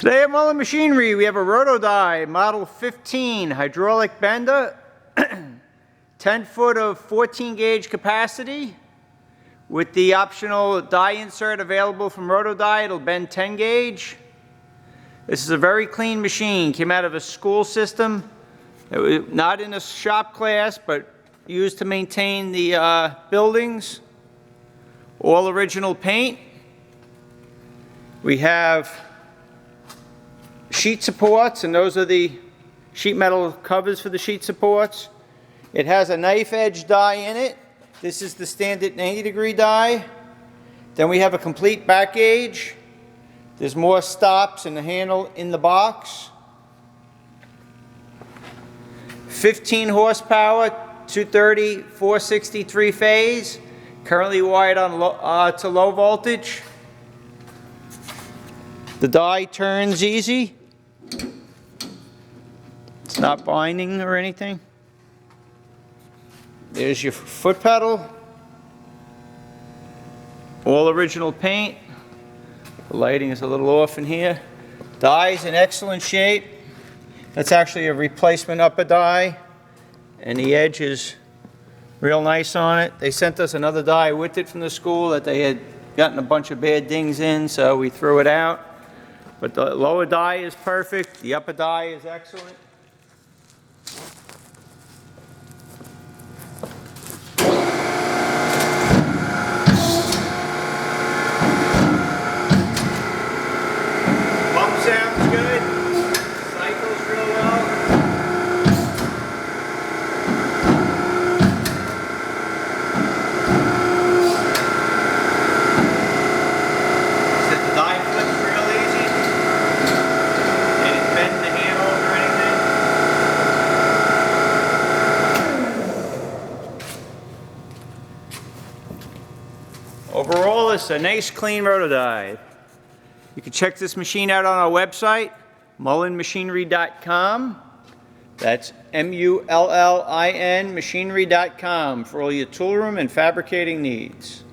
Today at Mullin Machinery, we have a Rotodie Model 15 hydraulic bender, 10 foot of 14 gauge capacity. With the optional die insert available from Rotodie, it'll bend 10 gauge. This is a very clean machine. Came out of a school system. It was not in a shop class, but used to maintain the buildings. All original paint. We have sheet supports, and those are the sheet metal covers for the sheet supports. It has a knife edge die in it. This is the standard 90-degree die. Then we have a complete back gauge. There's more stops in the handle in the box. 15 horsepower, 230, 460 3-phase. Currently wired on to low voltage. The die turns easy. It's not binding or anything. There's your foot pedal. All original paint. The lighting is a little off in here. Die's in excellent shape. That's actually a replacement upper die, and the edge is real nice on it. They sent us another die with it from the school that they had gotten a bunch of bad dings in, so we threw it out. But the lower die is perfect. The upper die is excellent. Pump sounds good. Cycles real well. Said the die flips real easy. Didn't bend the handles or anything. Overall, it's a nice, clean Rotodie. You can check this machine out on our website, mullinmachinery.com. That's MULLIN machinery.com for all your tool room and fabricating needs.